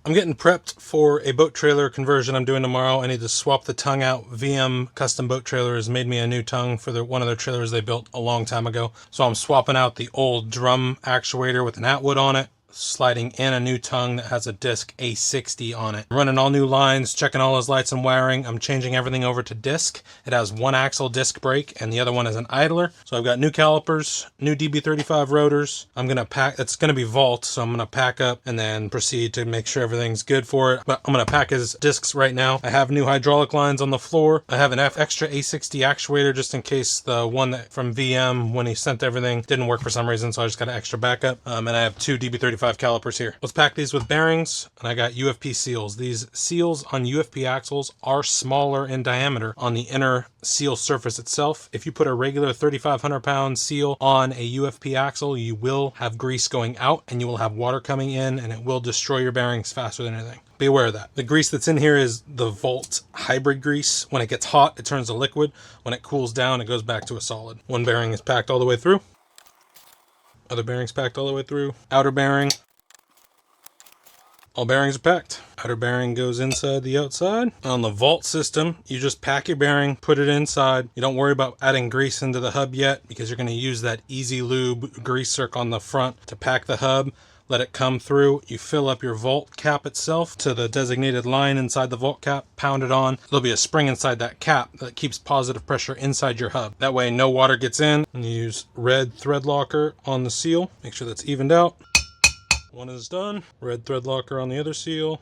I'm getting prepped for a boat trailer conversion I'm doing tomorrow. I need to swap the tongue out. VM Custom Boat Trailers made me a new tongue for one of their trailers they built a long time ago. So I'm swapping out the old drum actuator with an Atwood on it, sliding in a new tongue that has a disc A60 on it. Running all new lines, checking all his lights and wiring. I'm changing everything over to disc. It has one axle disc brake and the other one is an idler. So I've got new calipers, new DB35 rotors. I'm gonna pack, it's gonna be vault, so I'm gonna pack up and then proceed to make sure everything's good for it. But I'm gonna pack his discs right now. I have new hydraulic lines on the floor. I have an extra A60 actuator just in case the one that from VM when he sent everything didn't work for some reason, so I just got an extra backup. And I have two DB35 calipers here. Let's pack these with bearings, and I got UFP seals. These seals on UFP axles are smaller in diameter on the inner seal surface itself. If you put a regular 3,500 pound seal on a UFP axle, you will have grease going out and you will have water coming in and it will destroy your bearings faster than anything. Be aware of that. The grease that's in here is the Volt hybrid grease. When it gets hot, it turns to liquid. When it cools down, it goes back to a solid. One bearing is packed all the way through. Other bearings packed all the way through. Outer bearing. All bearings are packed. Outer bearing goes inside the outside. On the Volt system, you just pack your bearing, put it inside. You don't worry about adding grease into the hub yet because you're going to use that Easy Lube grease circ on the front to pack the hub. Let it come through. You fill up your Volt cap itself to the designated line inside the Volt cap, pound it on. There'll be a spring inside that cap that keeps positive pressure inside your hub. That way no water gets in. And you use red thread locker on the seal. Make sure that's evened out. One is done. Red thread locker on the other seal.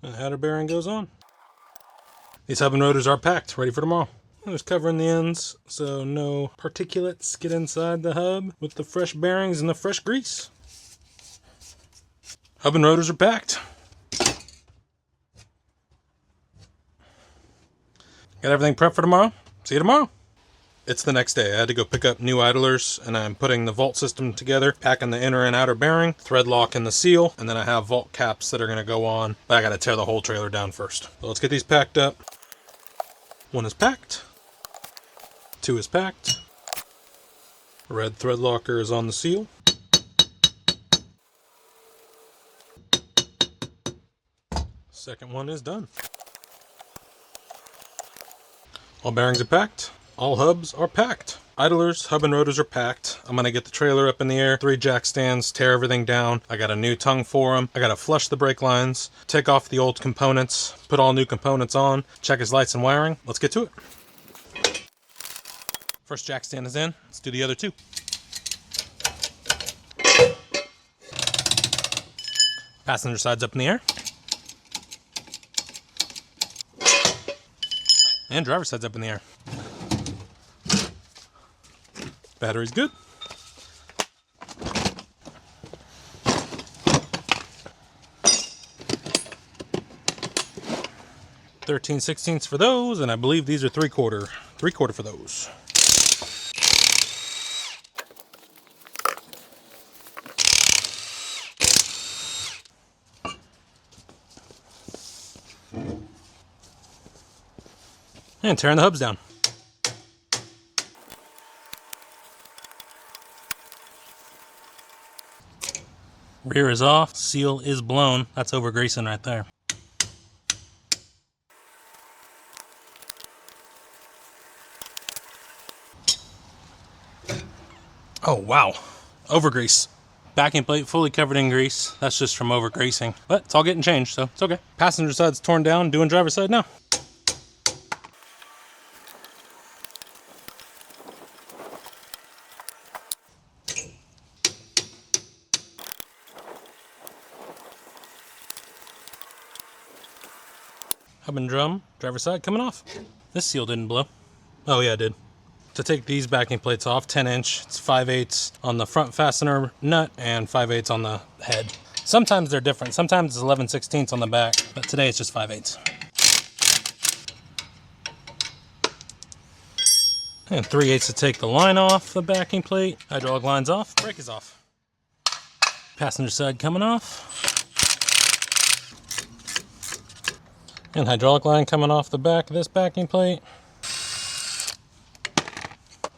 And the outer bearing goes on. These hub and rotors are packed, ready for tomorrow. I'm just covering the ends so no particulates get inside the hub with the fresh bearings and the fresh grease. Hub and rotors are packed. Got everything prepped for tomorrow. See you tomorrow. It's the next day. I had to go pick up new idlers and I'm putting the Volt system together, packing the inner and outer bearing, thread lock in the seal, and then I have Volt caps that are going to go on, but I got to tear the whole trailer down first. So let's get these packed up. One is packed. Two is packed. Red thread locker is on the seal. Second one is done. All bearings are packed. All hubs are packed. Idlers, hub and rotors are packed. I'm going to get the trailer up in the air, 3 jack stands, tear everything down. I got a new tongue for them. I got to flush the brake lines, take off the old components, put all new components on, check his lights and wiring. Let's get to it. First jack stand is in. Let's do the other 2. Passenger side's up in the air. And driver's side's up in the air. Battery's good. $13/16 for those, and I believe these are 3/4 for those. And tearing the hubs down. Rear is off, seal is blown. That's over greasing right there. Oh wow, over grease. Backing plate fully covered in grease. That's just from over greasing, but it's all getting changed, so it's okay. Passenger side's torn down, doing driver's side now. Hub and drum, driver's side coming off. This seal didn't blow. Oh yeah, it did. To take these backing plates off, 10-inch, it's 5/8 on the front fastener nut and 5/8 on the head. Sometimes they're different. Sometimes it's 11/16 on the back, but today it's just 5/8. And 3/8 to take the line off the backing plate. Hydraulic line's off, brake is off. Passenger side coming off. And hydraulic line coming off the back of this backing plate.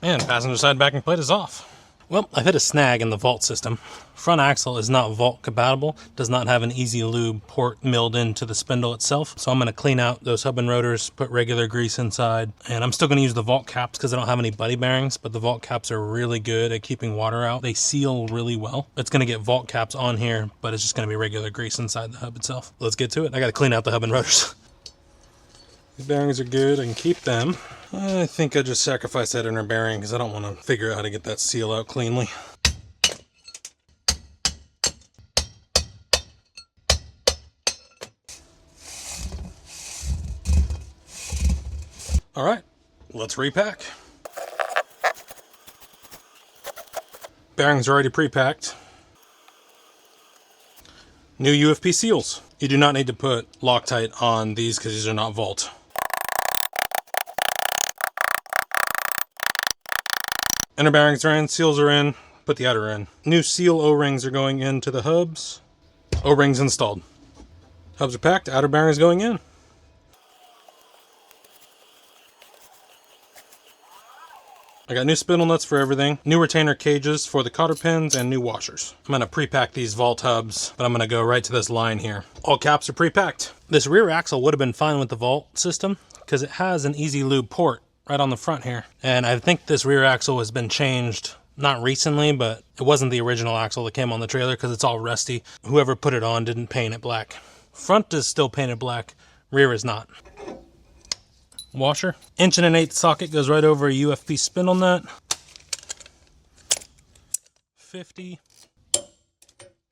And passenger side backing plate is off. Well, I've hit a snag in the vault system. Front axle is not vault compatible, does not have an easy lube port milled into the spindle itself. So I'm going to clean out those hub and rotors, put regular grease inside, and I'm still going to use the vault caps because I don't have any buddy bearings, but the vault caps are really good at keeping water out. They seal really well. It's going to get vault caps on here, but it's just going to be regular grease inside the hub itself. Let's get to it. I got to clean out the hub and rotors. The bearings are good. I can keep them. I think I just sacrificed that inner bearing because I don't want to figure out how to get that seal out cleanly. All right, let's repack. Bearings are already pre-packed. New UFP seals. You do not need to put Loctite on these because these are not vault. Inner bearings are in, seals are in, put the outer in. New seal O-rings are going into the hubs. O-rings installed. Hubs are packed, outer bearings going in. I got new spindle nuts for everything, new retainer cages for the cotter pins, and new washers. I'm going to pre-pack these vault hubs, but I'm going to go right to this line here. All caps are pre-packed. This rear axle would have been fine with the vault system because it has an easy lube port right on the front here. And I think this rear axle has been changed, not recently, but it wasn't the original axle that came on the trailer because it's all rusty. Whoever put it on didn't paint it black. Front is still painted black, rear is not. Washer. 1 1/8" socket goes right over a UFP spindle nut. 50.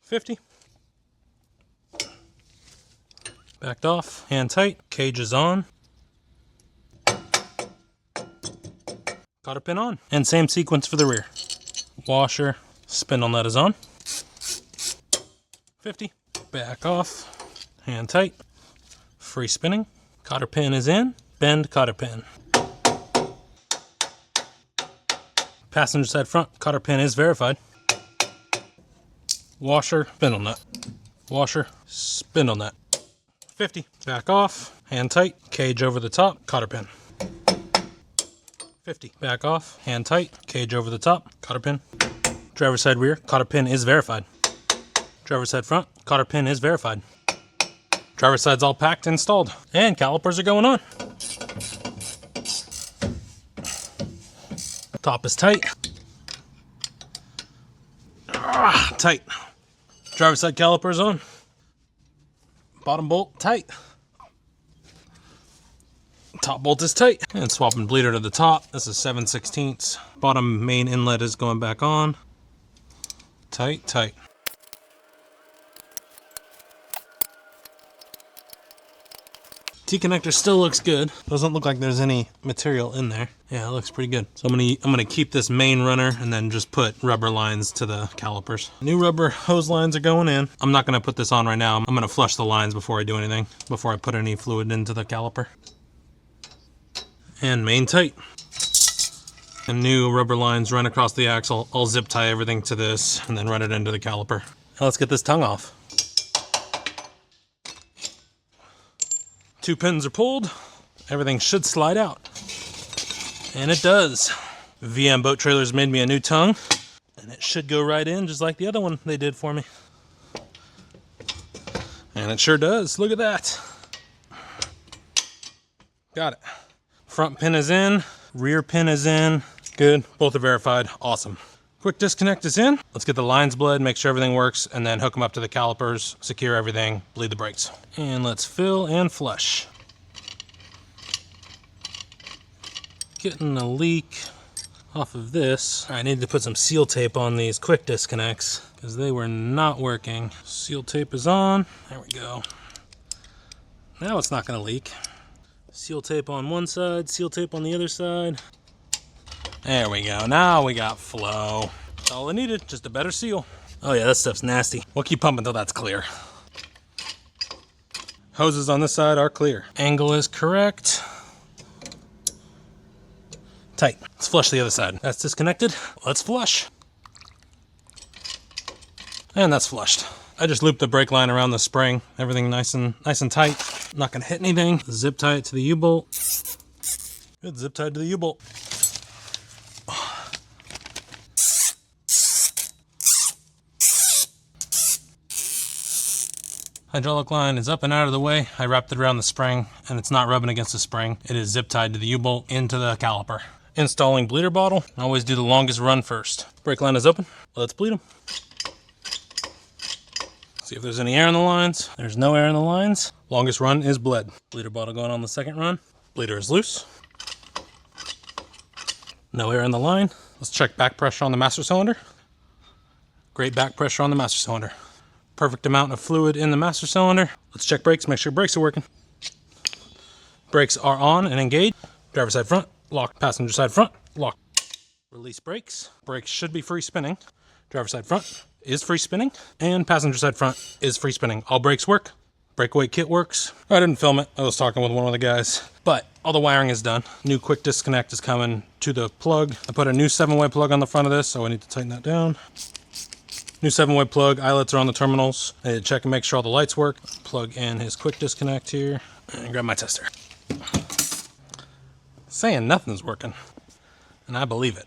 50. Backed off, hand tight, cage is on. Cotter pin on. And same sequence for the rear. Washer, spindle nut is on. 50. Back off, hand tight, free spinning. Cotter pin is in. Bend cotter pin. Passenger side front, cotter pin is verified. Washer, spindle nut. Washer, spindle nut. 50. Back off, hand tight, cage over the top, cotter pin. 50. Back off, hand tight, cage over the top, cotter pin. Driver's side rear, cotter pin is verified. Driver's side front, cotter pin is verified. Driver's side's all packed, installed, and calipers are going on. Top is tight. Tight. Driver's side calipers on. Bottom bolt tight. Top bolt is tight. And swapping bleeder to the top. This is 7/16. Bottom main inlet is going back on. Tight, tight. T-connector still looks good. Doesn't look like there's any material in there. Yeah, it looks pretty good. So I'm gonna keep this main runner and then just put rubber lines to the calipers. New rubber hose lines are going in. I'm not gonna put this on right now. I'm gonna flush the lines before I do anything, before I put any fluid into the caliper. And main tight. And new rubber lines run across the axle. I'll zip tie everything to this and then run it into the caliper. Now let's get this tongue off. 2 pins are pulled. Everything should slide out. And it does. VM Boat Trailers made me a new tongue. And it should go right in just like the other one they did for me. And it sure does. Look at that. Got it. Front pin is in. Rear pin is in. Good. Both are verified. Awesome. Quick disconnect is in. Let's get the lines bled, make sure everything works, and then hook them up to the calipers, secure everything, bleed the brakes. And let's fill and flush. Getting a leak off of this. I need to put some seal tape on these quick disconnects because they were not working. Seal tape is on. There we go. Now it's not going to leak. Seal tape on one side, seal tape on the other side. There we go. Now we got flow. That's all I needed, just a better seal. Oh yeah, that stuff's nasty. We'll keep pumping until that's clear. Hoses on this side are clear. Angle is correct. Tight. Let's flush the other side. That's disconnected. Let's flush. And that's flushed. I just looped the brake line around the spring. Everything nice and tight. Not gonna hit anything. Zip tie it to the U-bolt. Good, zip tied to the U-bolt. Hydraulic line is up and out of the way. I wrapped it around the spring, and it's not rubbing against the spring. It is zip tied to the U-bolt into the caliper. Installing bleeder bottle. I always do the longest run first. Brake line is open. Let's bleed them. See if there's any air in the lines. There's no air in the lines. Longest run is bled. Bleeder bottle going on the second run. Bleeder is loose. No air in the line. Let's check back pressure on the master cylinder. Great back pressure on the master cylinder. Perfect amount of fluid in the master cylinder. Let's check brakes, make sure brakes are working. Brakes are on and engaged. Driver side front, lock. Passenger side front, lock. Release brakes. Brakes should be free spinning. Driver side front is free spinning. And passenger side front is free spinning. All brakes work. Breakaway kit works. I didn't film it. I was talking with one of the guys. But all the wiring is done. New quick disconnect is coming to the plug. I put a new 7-way plug on the front of this, so I need to tighten that down. New 7-way plug, eyelets are on the terminals. I need to check and make sure all the lights work. Plug in his quick disconnect here and grab my tester. Saying nothing's working, and I believe it.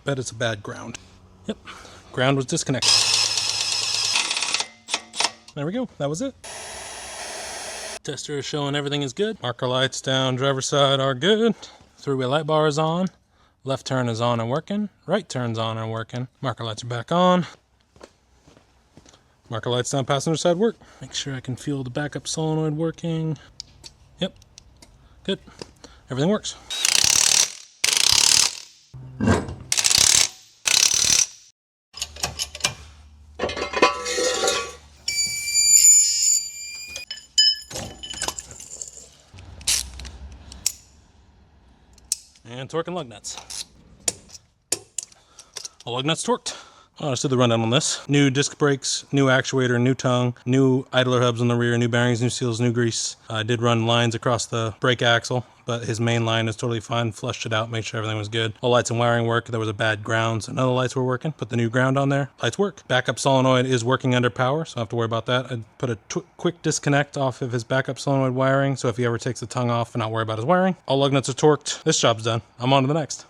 Bet it's a bad ground. Yep, ground was disconnected. There we go, that was it. Tester is showing everything is good. Marker lights down driver's side are good. Three-way light bar is on. Left turn is on and working. Right turn's on and working. Marker lights are back on. Marker lights down passenger side work. Make sure I can feel the backup solenoid working. Yep, good. Everything works. And torque and lug nuts. All lug nuts torqued. Let's do the rundown on this. New disc brakes, new actuator, new tongue, new idler hubs on the rear, new bearings, new seals, new grease. I did run lines across the brake axle, but his main line is totally fine. Flushed it out, made sure everything was good. All lights and wiring work. There was a bad ground, so none of the lights were working. Put the new ground on there. Lights work. Backup solenoid is working under power, so I don't have to worry about that. I put a quick disconnect off of his backup solenoid wiring, so if he ever takes the tongue off, and not worry about his wiring. All lug nuts are torqued. This job's done. I'm on to the next.